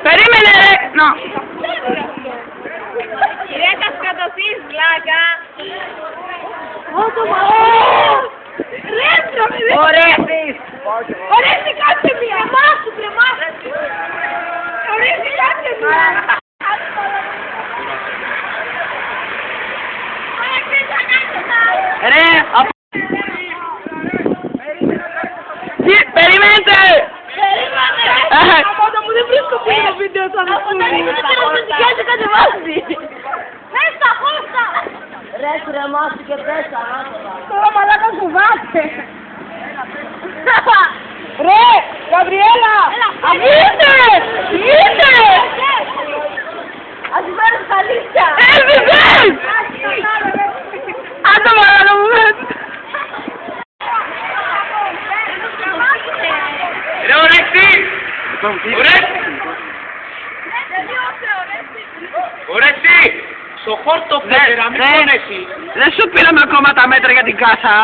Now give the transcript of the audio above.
Περίμενε ρε! No. Ρε θα σκοτωθείς βλάκα. Ρε στραβή. Ορέθης! Ορέστη κάτσε μία. Κρεμάσου, κρεμάσου. Ορέστη κάτσε μία. Ρε! Τι, περιμένετε! Από όταν μου δεν βρίσκω πίσω το βίντεο θα μου πει. Και κατεβάζει! Πέστα, πέστα. Ρε κρεμάσου και πέσα, ανάποδα. Τώρα μαλάκα φοβάται. Ρε, Γαβριέλα. Ήρθε! Ήρθε! Ας φέρεις τα λύσια. Έλβησες! Άντε μαλάκα μου πες! Ρε Ορέστη! Ορέστη! Ορέστη! Στο χόρτο φέρα, μην πόνεσαι! Δεν σου πήραμε ακόμα τα μέτρα για την κάσα!